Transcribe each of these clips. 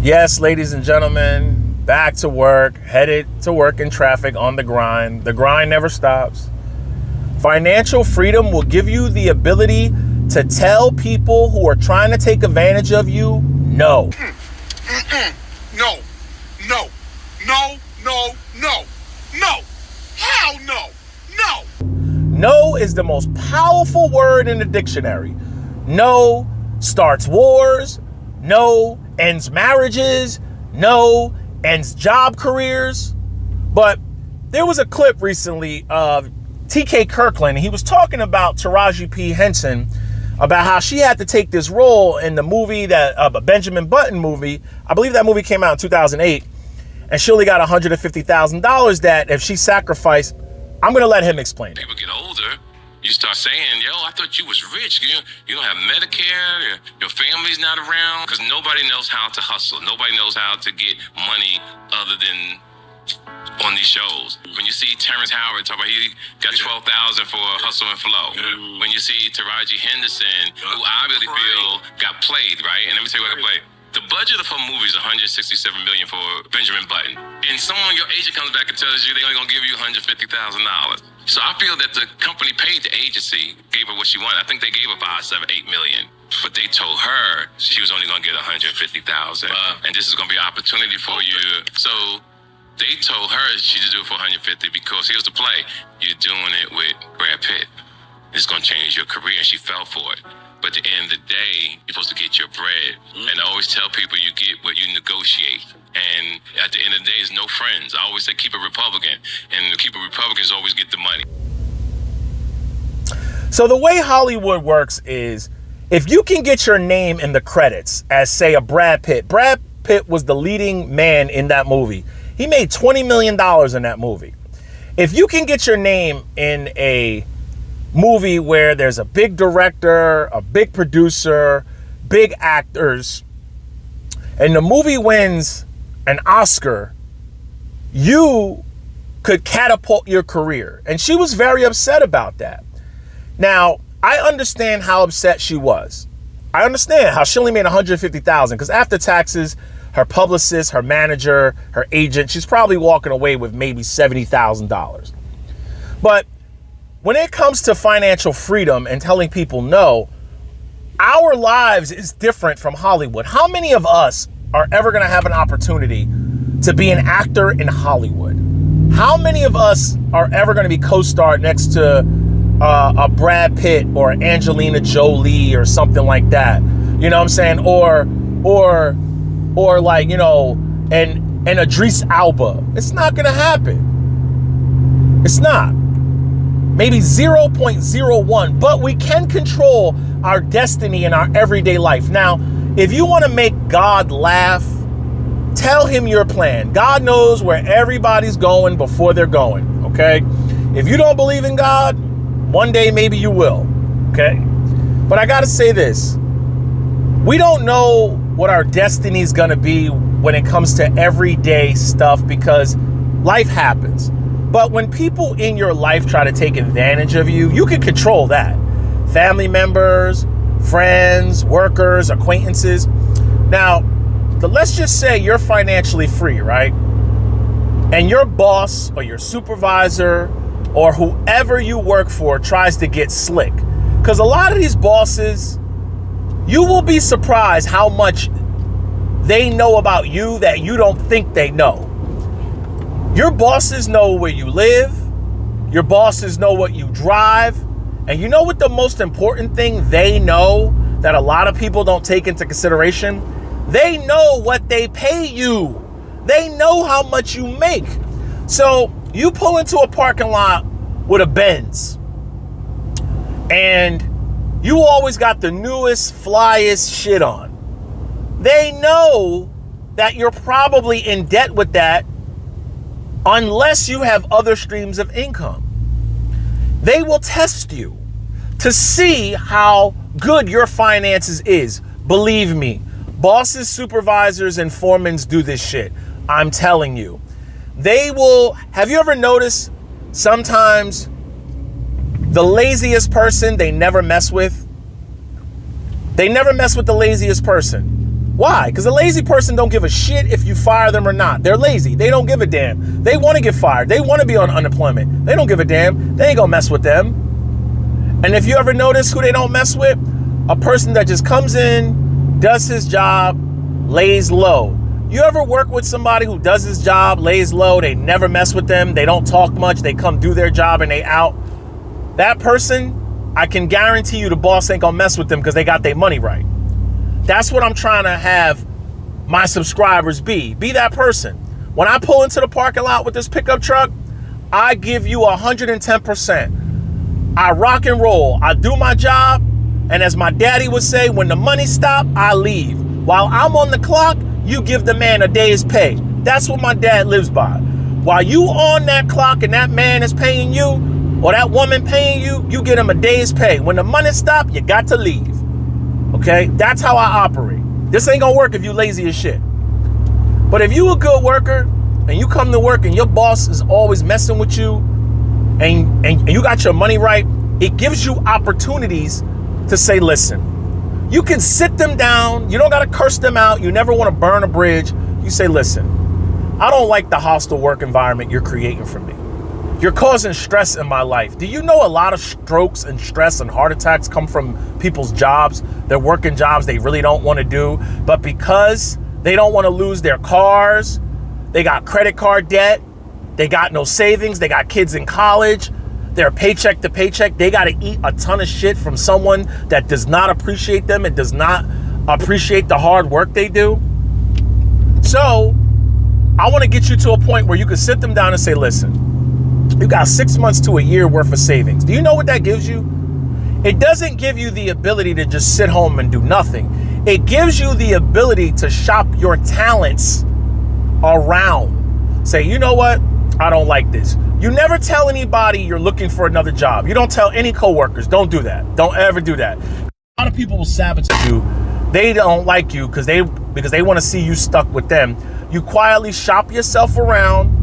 Yes, ladies and gentlemen, back to work, headed to work in traffic on the grind. The grind never stops. Financial freedom will give you the ability to tell people who are trying to take advantage of you, no. No, no, no, no, no, no, hell no, no. No is the most powerful word in the dictionary. No starts wars. No ends marriages. No ends job careers. But there was a clip recently of TK Kirkland. He was talking about Taraji P. Henson, about how she had to take this role in the movie, that a Benjamin Button movie. I believe that movie came out in 2008. And she only got $150,000 that if she sacrificed. I'm going to let him explain it. People get older, you start saying, yo, I thought you was rich. You don't have Medicare, your family's not around, because nobody knows how to hustle. Nobody knows how to get money other than on these shows. When you see Terrence Howard talk about he got $12,000 for Hustle and Flow. When you see Taraji Henderson, who I really feel got played, right? And let me tell you what I played. The budget of her movie is $167 million for Benjamin Button. And someone, your agent comes back and tells you they're only gonna give you $150,000. So I feel that the company paid the agency, gave her what she wanted. I think they gave her $5, $7, $8 million. But they told her she was only gonna get $150,000. And this is gonna be an opportunity for you. So they told her she should do it for $150 because here's the play. You're doing it with Brad Pitt. It's gonna change your career, and she fell for it. But at the end of the day, you're supposed to get your bread. And I always tell people you get what you negotiate. And at the end of the day, there's no friends. I always say keep a Republican. And keep a Republicans always get the money. So the way Hollywood works is if you can get your name in the credits as, say, a Brad Pitt. Brad Pitt was the leading man in that movie. He made $20 million in that movie. If you can get your name in a movie where there's a big director, a big producer, big actors, and the movie wins an Oscar, you could catapult your career. And she was very upset about that. Now, I understand how upset she was. I understand how she only made $150,000 because after taxes, her publicist, her manager, her agent, she's probably walking away with maybe $70,000. But when it comes to financial freedom and telling people no, our lives is different from Hollywood. How many of us are ever going to have an opportunity to be an actor in Hollywood? How many of us are ever going to be co-starred next to a Brad Pitt or Angelina Jolie or something like that? You know what I'm saying? Or like, you know, and Idris Elba. It's not going to happen. It's not. Maybe 0.01, but we can control our destiny in our everyday life. Now, if you want to make God laugh, tell him your plan. God knows where everybody's going before they're going, okay? If you don't believe in God, one day maybe you will, okay? But I got to say this. We don't know what our destiny is going to be when it comes to everyday stuff because life happens. But when people in your life try to take advantage of you, you can control that. Family members, friends, workers, acquaintances. Now, let's just say you're financially free, right? And your boss or your supervisor or whoever you work for tries to get slick. Because a lot of these bosses, you will be surprised how much they know about you that you don't think they know. Your bosses know where you live. Your bosses know what you drive. And you know what the most important thing they know that a lot of people don't take into consideration? They know what they pay you. They know how much you make. So you pull into a parking lot with a Benz and you always got the newest, flyest shit on. They know that you're probably in debt with that unless you have other streams of income. They will test you to see how good your finances is. Believe me, bosses, supervisors, and foremen do this shit. I'm telling you. They will, have you ever noticed sometimes the laziest person they never mess with? They never mess with the laziest person. Why? Because a lazy person don't give a shit if you fire them or not. They're lazy. They don't give a damn. They want to get fired. They want to be on unemployment. They don't give a damn. They ain't gonna mess with them. And if you ever notice who they don't mess with, a person that just comes in, does his job, lays low. You ever work with somebody who does his job, lays low, they never mess with them, they don't talk much, they come do their job and they out? That person, I can guarantee you the boss ain't gonna mess with them because they got their money right. That's what I'm trying to have my subscribers be. Be that person. When I pull into the parking lot with this pickup truck, I give you 110%. I rock and roll. I do my job. And as my daddy would say, when the money stop, I leave. While I'm on the clock, you give the man a day's pay. That's what my dad lives by. While you on that clock and that man is paying you, or that woman paying you, you get him a day's pay. When the money stop, you got to leave. Okay, that's how I operate. This ain't gonna work if you lazy as shit. But if you a good worker and you come to work and your boss is always messing with you and you got your money right, it gives you opportunities to say, listen, you can sit them down. You don't gotta curse them out. You never wanna burn a bridge. You say, listen, I don't like the hostile work environment you're creating for me. You're causing stress in my life. Do you know a lot of strokes and stress and heart attacks come from people's jobs? They're working jobs they really don't want to do, but because they don't want to lose their cars, they got credit card debt, they got no savings, they got kids in college, they're paycheck to paycheck, they got to eat a ton of shit from someone that does not appreciate them and does not appreciate the hard work they do. So I want to get you to a point where you can sit them down and say, listen, you got 6 months to a year worth of savings. Do you know what that gives you? It doesn't give you the ability to just sit home and do nothing. It gives you the ability to shop your talents around. Say, you know what? I don't like this. You never tell anybody you're looking for another job. You don't tell any coworkers. Don't do that. Don't ever do that. A lot of people will sabotage you. They don't like you because they want to see you stuck with them. You quietly shop yourself around.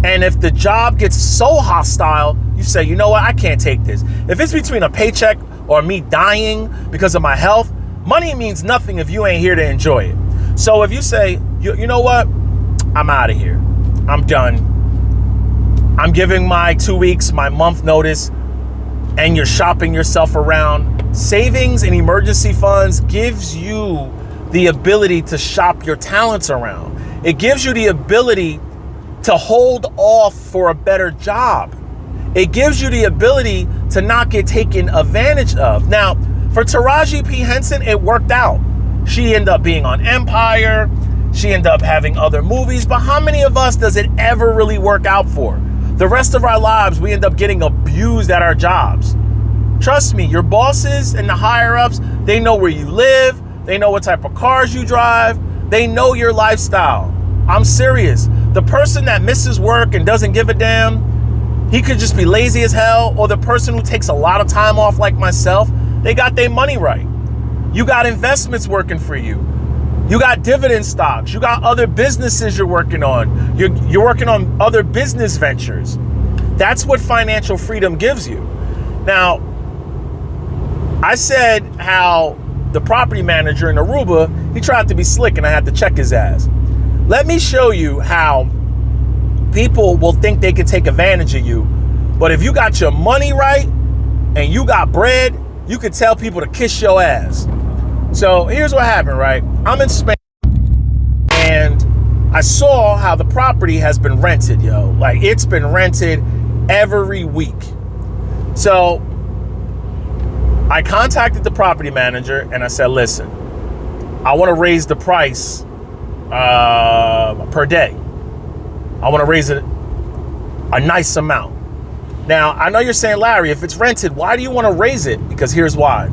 And if the job gets so hostile, you say, you know what, I can't take this. If it's between a paycheck or me dying because of my health, money means nothing if you ain't here to enjoy it. So if you say, you know what, I'm out of here. I'm done. I'm giving my 2 weeks, my month notice, and you're shopping yourself around. Savings and emergency funds gives you the ability to shop your talents around. It gives you the ability to hold off for a better job. It gives you the ability to not get taken advantage of. Now, for Taraji P. Henson, it worked out. She ended up being on Empire. She ended up having other movies. But how many of us does it ever really work out for? The rest of our lives, we end up getting abused at our jobs. Trust me, your bosses and the higher-ups, they know where you live. They know what type of cars you drive. They know your lifestyle. I'm serious. The person that misses work and doesn't give a damn, he could just be lazy as hell, or the person who takes a lot of time off like myself, they got their money right. You got investments working for you. You got dividend stocks. You got other businesses you're working on. You're working on other business ventures. That's what financial freedom gives you. Now, I said how the property manager in Aruba, he tried to be slick and I had to check his ass. Let me show you how people will think they can take advantage of you. But if you got your money right and you got bread, you can tell people to kiss your ass. So here's what happened, right? I'm in Spain and I saw how the property has been rented, yo. Like, it's been rented every week. So I contacted the property manager and I said, listen, I want to raise the price per day. I want to raise it a nice amount. Now, I know you're saying, Larry, if it's rented, why do you want to raise it? Because here's why.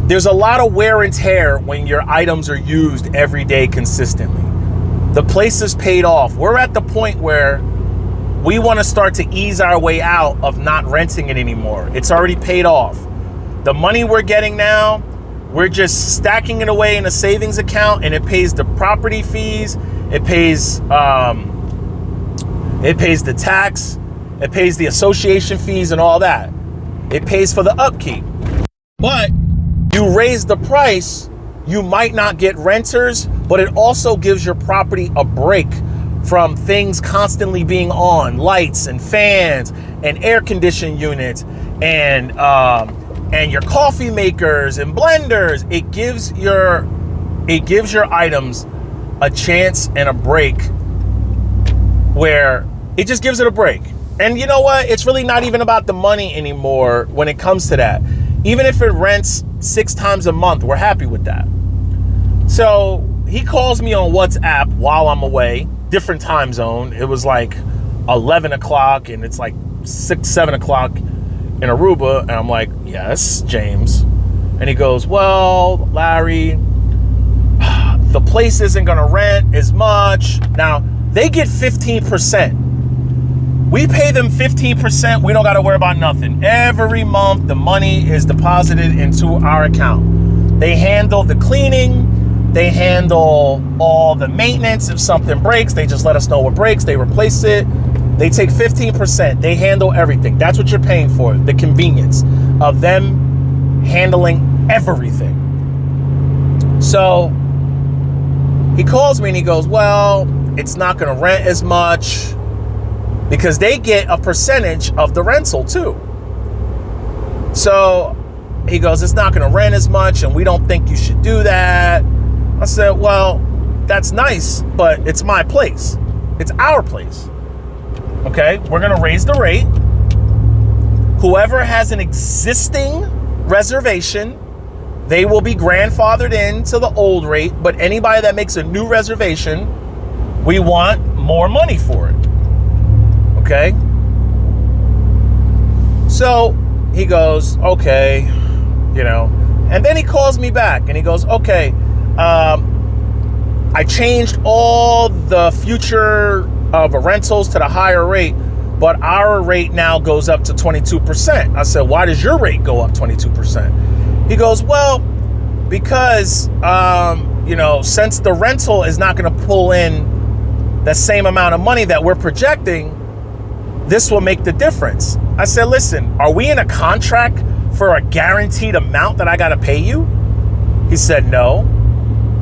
There's a lot of wear and tear when your items are used every day consistently. The place is paid off. We're at the point where we want to start to ease our way out of not renting it anymore. It's already paid off. The money we're getting now, we're just stacking it away in a savings account, and it pays the property fees, it pays the tax, it pays the association fees and all that. It pays for the upkeep. But you raise the price, you might not get renters, but it also gives your property a break from things constantly being on, lights and fans and air conditioning units and your coffee makers and blenders. It gives your items a chance and a break where it just gives it a break. And you know what? It's really not even about the money anymore when it comes to that. Even if it rents 6 times a month, we're happy with that. So he calls me on WhatsApp while I'm away, different time zone. It was like 11 o'clock and it's like 6, 7 o'clock in Aruba. And I'm like, yes, James. And he goes, well, Larry, the place isn't going to rent as much. Now, they get 15%. We pay them 15%. We don't got to worry about nothing. Every month, the money is deposited into our account. They handle the cleaning. They handle all the maintenance. If something breaks, they just let us know what breaks. They replace it. They take 15%. They handle everything. That's what you're paying for, the convenience of them handling everything. So he calls me and he goes, well, it's not going to rent as much, because they get a percentage of the rental too. So he goes, it's not going to rent as much and we don't think you should do that. I said, well, that's nice, but it's my place. It's our place. Okay, we're going to raise the rate. Whoever has an existing reservation, they will be grandfathered into the old rate, but anybody that makes a new reservation, we want more money for it. Okay. So he goes, okay, and then he calls me back and he goes, okay, I changed all the future of rentals to the higher rate, but our rate now goes up to 22%. I said, why does your rate go up 22%? He goes, well, because, since the rental is not going to pull in the same amount of money that we're projecting, this will make the difference. I said, listen, are we in a contract for a guaranteed amount that I got to pay you? He said, no.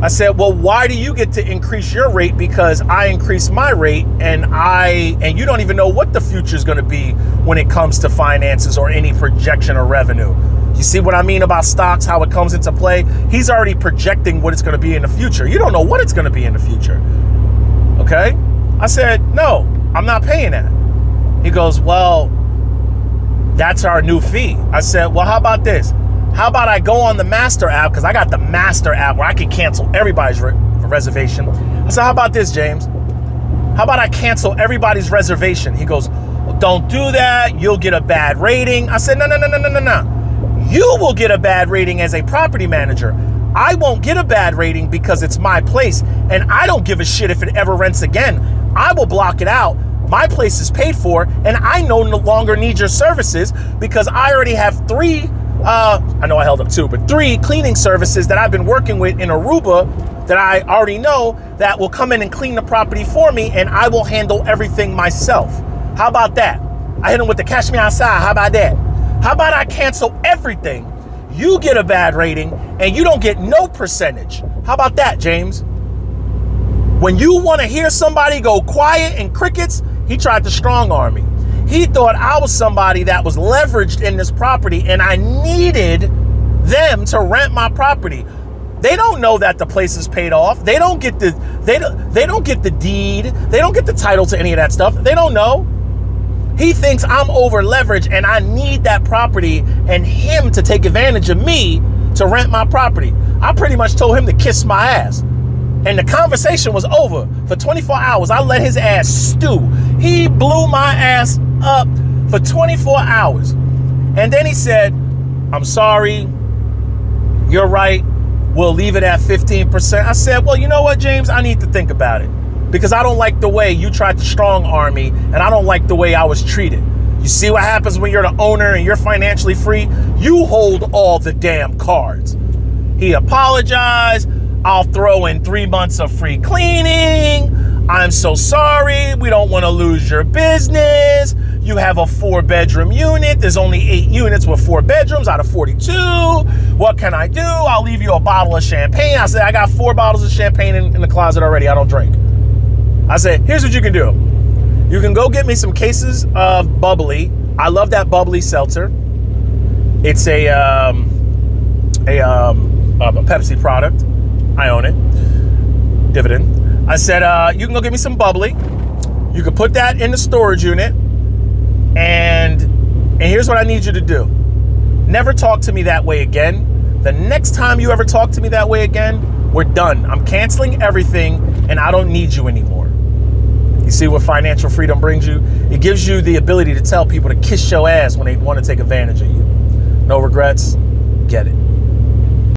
I said, well, why do you get to increase your rate? Because I increased my rate and you don't even know what the future is going to be when it comes to finances or any projection or revenue. You see what I mean about stocks, how it comes into play? He's already projecting what it's going to be in the future. You don't know what it's going to be in the future. Okay? I said, no, I'm not paying that. He goes, well, that's our new fee. I said, well, how about this? How about I go on the master app, because I got the master app where I can cancel everybody's reservation. I said, how about this, James? How about I cancel everybody's reservation? He goes, well, don't do that. You'll get a bad rating. I said, no. You will get a bad rating as a property manager. I won't get a bad rating because it's my place, and I don't give a shit if it ever rents again. I will block it out. My place is paid for, and I no longer need your services because I already have 3, I know I held up 2, but 3 cleaning services that I've been working with in Aruba that I already know that will come in and clean the property for me, and I will handle everything myself. How about that? I hit them with the cash me outside. How about that? How about I cancel everything? You get a bad rating, and you don't get no percentage. How about that, James? When you want to hear somebody go quiet and crickets, he tried to strong arm me. He thought I was somebody that was leveraged in this property and I needed them to rent my property. They don't know that the place is paid off. They don't get the deed. They don't get the title to any of that stuff. They don't know. He thinks I'm over leveraged and I need that property and him to take advantage of me to rent my property. I pretty much told him to kiss my ass. And the conversation was over. For 24 hours, I let his ass stew. He blew my ass up for 24 hours. And then he said, I'm sorry. You're right. We'll leave it at 15%. I said, well, you know what, James? I need to think about it. Because I don't like the way you tried to strong arm me. And I don't like the way I was treated. You see what happens when you're the owner and you're financially free? You hold all the damn cards. He apologized. I'll throw in 3 months of free cleaning. I'm so sorry. We don't want to lose your business. You have a 4-bedroom unit. There's only 8 units with 4 bedrooms out of 42. what can I do? I'll leave you a bottle of champagne. I said, I got 4 bottles of champagne in the closet already. I don't drink. I said, here's what you can do. You can go get me some cases of bubbly. I love that bubbly seltzer. It's a Pepsi product. I own it. Dividend. I said, you can go get me some bubbly. You can put that in the storage unit. And here's what I need you to do. Never talk to me that way again. The next time you ever talk to me that way again, we're done. I'm canceling everything and I don't need you anymore. You see what financial freedom brings you? It gives you the ability to tell people to kiss your ass when they want to take advantage of you. No regrets. Get it.